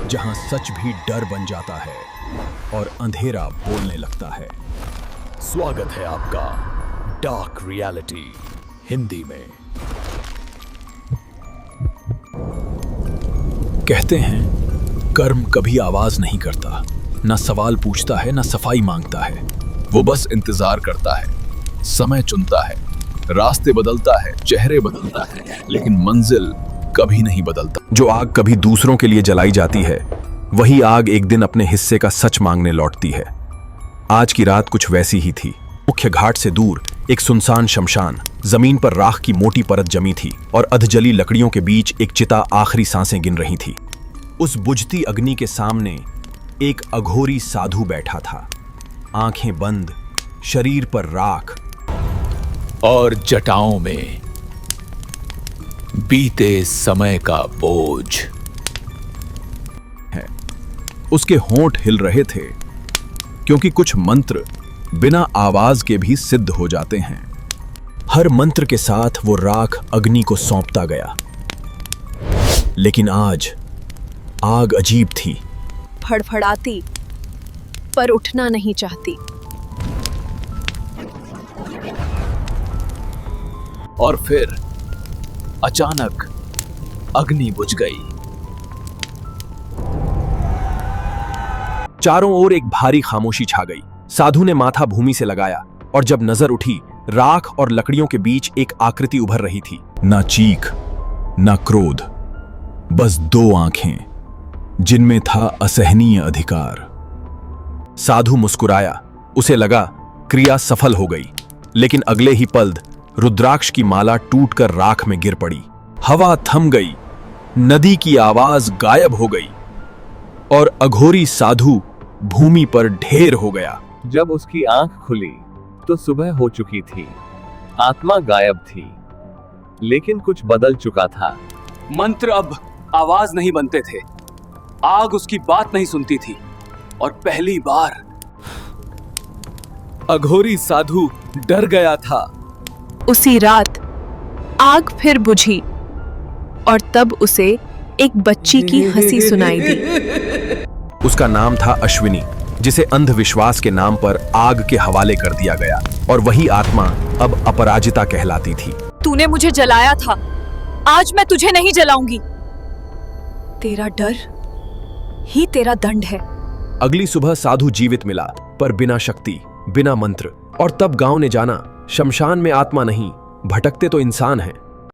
जहां सच भी डर बन जाता है और अंधेरा बोलने लगता है। स्वागत है आपका डार्क रियलिटी हिंदी में। कहते हैं कर्म कभी आवाज नहीं करता, ना सवाल पूछता है, ना सफाई मांगता है। वो बस इंतजार करता है, समय चुनता है, रास्ते बदलता है, चेहरे बदलता है, लेकिन मंजिल कभी नहीं बदलता। जो आग कभी दूसरों के लिए जलाई जाती है, वही आग एक दिन अपने हिस्से का सच मांगने लौटती है। आज की रात कुछ वैसी ही थी। मुख्य घाट से दूर एक सुनसान शमशान, जमीन पर राख की मोटी परत जमी थी और अधजली लकड़ियों के बीच एक चिता आखिरी सांसें गिन रही थी। उस बुझती अग्नि के सामने एक अघोरी साधु बैठा था, आंखें बंद, शरीर पर राख और जटाओं में बीते समय का बोझ है। उसके होंठ हिल रहे थे, क्योंकि कुछ मंत्र बिना आवाज के भी सिद्ध हो जाते हैं। हर मंत्र के साथ वो राख अग्नि को सौंपता गया। लेकिन आज आग अजीब थी, फड़फड़ाती पर उठना नहीं चाहती। और फिर अचानक अग्नि बुझ गई। चारों ओर एक भारी खामोशी छा गई। साधु ने माथा भूमि से लगाया और जब नजर उठी, राख और लकड़ियों के बीच एक आकृति उभर रही थी। ना चीख, ना क्रोध, बस दो आंखें जिनमें था असहनीय अधिकार। साधु मुस्कुराया। उसे लगा क्रिया सफल हो गई, लेकिन अगले ही पल रुद्राक्ष की माला टूटकर राख में गिर पड़ी। हवा थम गई, नदी की आवाज गायब हो गई और अघोरी साधु भूमि पर ढेर हो गया। जब उसकी आंख खुली तो सुबह हो चुकी थी। आत्मा गायब थी, लेकिन कुछ बदल चुका था। मंत्र अब आवाज नहीं बनते थे, आग उसकी बात नहीं सुनती थी, और पहली बार अघोरी साधु डर गया था। उसी रात आग फिर बुझी और तब उसे एक बच्ची की हंसी सुनाई दी। उसका नाम था अश्विनी, जिसे अंधविश्वास के नाम पर आग के हवाले कर दिया गया, और वही आत्मा अब अपराजिता कहलाती थी। तूने मुझे जलाया था, आज मैं तुझे नहीं जलाऊंगी। तेरा डर ही तेरा दंड है। अगली सुबह साधु जीवित मिला, पर बिना शक्ति, बिना मंत्र। और तब गांव ने जाना, शमशान में आत्मा नहीं, भटकते तो इंसान हैं।